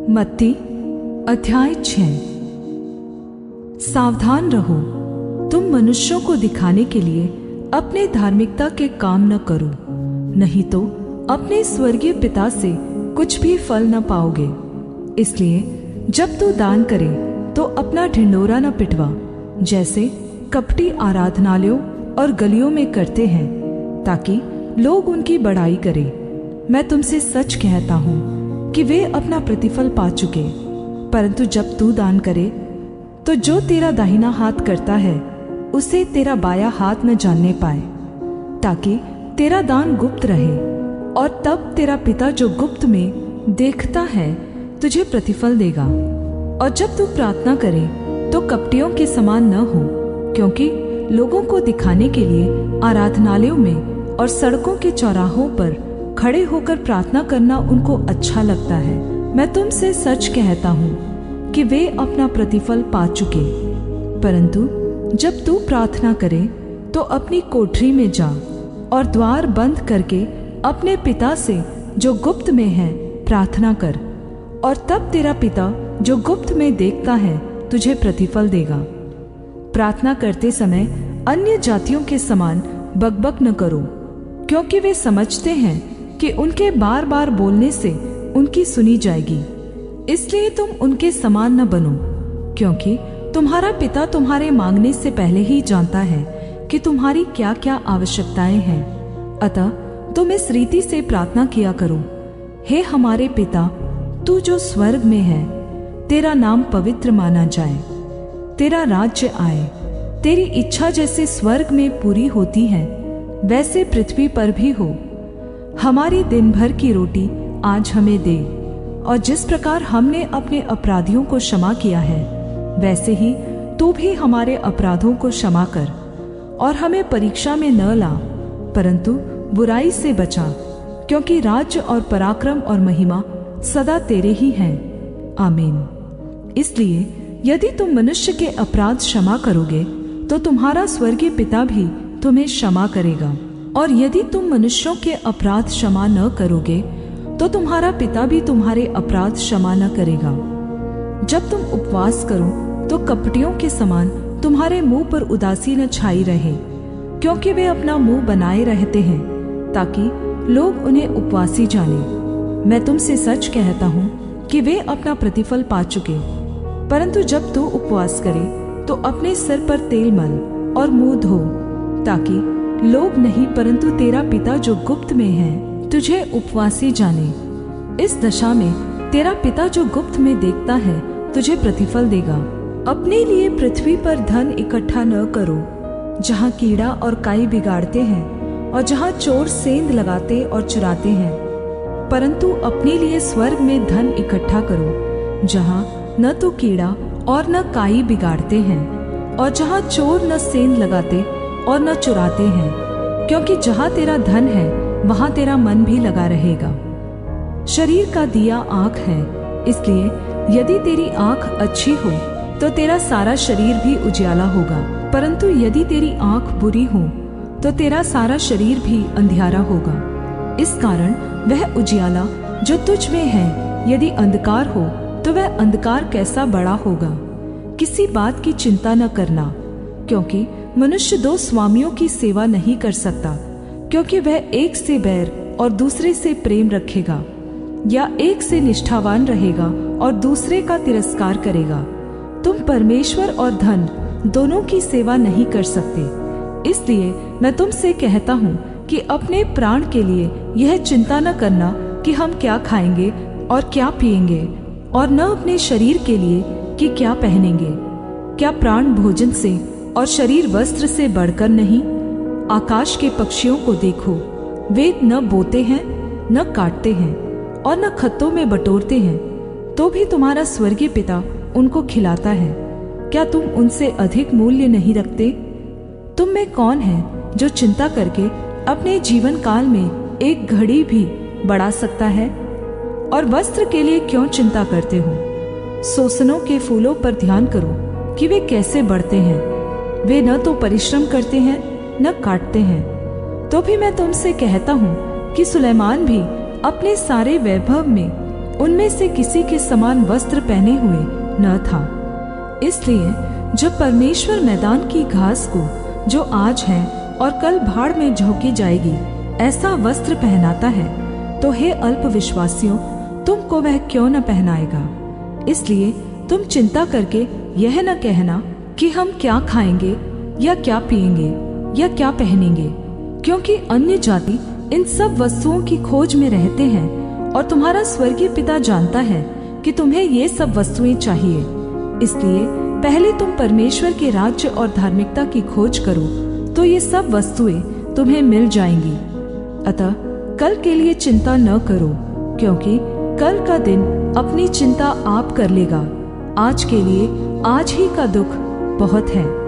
मत्ती अध्याय 6। सावधान रहो, तुम मनुष्यों को दिखाने के लिए अपने धार्मिकता के काम न करो, नहीं तो अपने स्वर्गीय पिता से कुछ भी फल न पाओगे। इसलिए जब तू दान करे तो अपना ढिंढोरा न पिटवा, जैसे कपटी आराधनालयों और गलियों में करते हैं, ताकि लोग उनकी बड़ाई करें। मैं तुमसे सच कहता हूँ कि वे अपना प्रतिफल पा चुके। परंतु जब तू दान करे तो जो तेरा दाहिना हाथ करता है उसे तेरा बायां हाथ न जानने पाए, ताकि तेरा दान गुप्त रहे, और तब तेरा पिता जो गुप्त में देखता है तुझे प्रतिफल देगा। और जब तू प्रार्थना करे तो कपटियों के समान न हो, क्योंकि लोगों को दिखाने के लिए आराधनालयों में और सड़कों के चौराहों पर खड़े होकर प्रार्थना करना उनको अच्छा लगता है। मैं तुमसे सच कहता हूँ कि वे अपना प्रतिफल पा चुके। परंतु जब तू प्रार्थना करे तो अपनी कोठरी में जा और द्वार बंद करके अपने पिता से जो गुप्त में है प्रार्थना कर, और तब तेरा पिता जो गुप्त में देखता है तुझे प्रतिफल देगा। प्रार्थना करते समय अन्य जातियों के समान बकबक न करो, क्योंकि वे समझते हैं कि उनके बार बार बोलने से उनकी सुनी जाएगी। इसलिए तुम उनके समान न बनो, क्योंकि तुम्हारा पिता तुम्हारे मांगने से पहले ही जानता है कि तुम्हारी क्या क्या आवश्यकताएं हैं। अतः तुम इस रीति से प्रार्थना किया करो: हे हमारे पिता, तू जो स्वर्ग में है, तेरा नाम पवित्र माना जाए, तेरा राज्य आए, तेरी इच्छा जैसे स्वर्ग में पूरी होती है वैसे पृथ्वी पर भी हो। हमारी दिन भर की रोटी आज हमें दे, और जिस प्रकार हमने अपने अपराधियों को क्षमा किया है वैसे ही तू भी हमारे अपराधों को क्षमा कर, और हमें परीक्षा में न ला, परंतु बुराई से बचा, क्योंकि राज्य और पराक्रम और महिमा सदा तेरे ही हैं। आमीन। इसलिए यदि तुम मनुष्य के अपराध क्षमा करोगे तो तुम्हारा स्वर्गीय पिता भी तुम्हें क्षमा करेगा, और यदि तुम मनुष्यों के अपराध क्षमा न करोगे तो तुम्हारा पिता भी तुम्हारे अपराध क्षमा न करेगा। जब तुम उपवास करो तो कपटियों के समान तुम्हारे मुंह पर उदासी न छाई रहे, क्योंकि वे अपना मुंह बनाए रहते हैं ताकि लोग उन्हें उपवासी जाने। मैं तुमसे सच कहता हूँ कि वे अपना प्रतिफल पा चुके। परंतु जब तू उपवास करे तो अपने सिर पर तेल मल और मुंह धो, ताकि लोग नहीं परंतु तेरा पिता जो गुप्त में है तुझे उपवासी जाने। इस दशा में तेरा पिता जो गुप्त में देखता है तुझे प्रतिफल देगा। अपने लिए पृथ्वी पर धन इकट्ठा न करो, जहाँ कीड़ा और काई बिगाड़ते हैं और जहाँ चोर सेंध लगाते और चुराते हैं, परंतु अपने लिए स्वर्ग में धन इकट्ठा करो, जहाँ न तो कीड़ा और न काई बिगाड़ते हैं और जहाँ चोर न सेंध लगाते और न चुराते हैं, क्योंकि जहाँ तेरा धन है वहाँ तेरा मन भी लगा रहेगा। शरीर का दिया आँख है, इसलिए यदि तेरी आँख अच्छी हो तो तेरा सारा शरीर भी उजियाला होगा, परंतु यदि तेरी आँख बुरी हो तो तेरा सारा शरीर भी अंधियारा होगा। इस कारण वह उजियाला जो तुझ में है यदि अंधकार हो तो वह अंधकार कैसा बड़ा होगा। किसी बात की चिंता न करना, क्योंकि मनुष्य दो स्वामियों की सेवा नहीं कर सकता, क्योंकि वह एक से बैर और दूसरे से प्रेम रखेगा, या एक से निष्ठावान रहेगा और दूसरे का तिरस्कार करेगा। तुम परमेश्वर और धन दोनों की सेवा नहीं कर सकते। इसलिए मैं तुमसे कहता हूँ कि अपने प्राण के लिए यह चिंता न करना कि हम क्या खाएंगे और क्या पिएंगे, और न अपने शरीर के लिए कि क्या पहनेंगे। क्या प्राण भोजन से और शरीर वस्त्र से बढ़कर नहीं? आकाश के पक्षियों को देखो, वे न बोते हैं, न काटते हैं और न खत्तों में बटोरते हैं, तो भी तुम्हारा स्वर्गीय पिता उनको खिलाता है। क्या तुम उनसे अधिक मूल्य नहीं रखते? तुम में कौन है जो चिंता करके अपने जीवन काल में एक घड़ी भी बढ़ा सकता है? और वस्त्र के लिए क्यों चिंता करते हो? सोसनों के फूलों पर ध्यान करो कि वे कैसे बढ़ते हैं। वे न तो परिश्रम करते हैं न काटते हैं। तो भी मैं तुमसे कहता हूँ कि सुलैमान भी अपने सारे वैभव में उनमें से किसी के समान वस्त्र पहने हुए न था। इसलिए जब परमेश्वर मैदान की घास को, जो आज है और कल भाड़ में झोंकी जाएगी, ऐसा वस्त्र पहनाता है, तो हे अल्पविश्वासियों, तुमको वह क्यों न पहनाएगा। इसलिए तुम चिंता करके यह न कहना कि हम क्या खाएंगे या क्या पिएंगे या क्या पहनेंगे, क्योंकि अन्य जाति इन सब वस्तुओं की खोज में रहते हैं और तुम्हारा स्वर्गीय पिता जानता है कि तुम्हें ये सब वस्तुएं चाहिए। इसलिए पहले तुम परमेश्वर के राज्य और धार्मिकता की खोज करो, तो ये सब वस्तुएं तुम्हें मिल जाएंगी। अतः कल के लिए चिंता न करो, क्योंकि कल का दिन अपनी चिंता आप कर लेगा। आज के लिए आज ही का दुख बहुत है।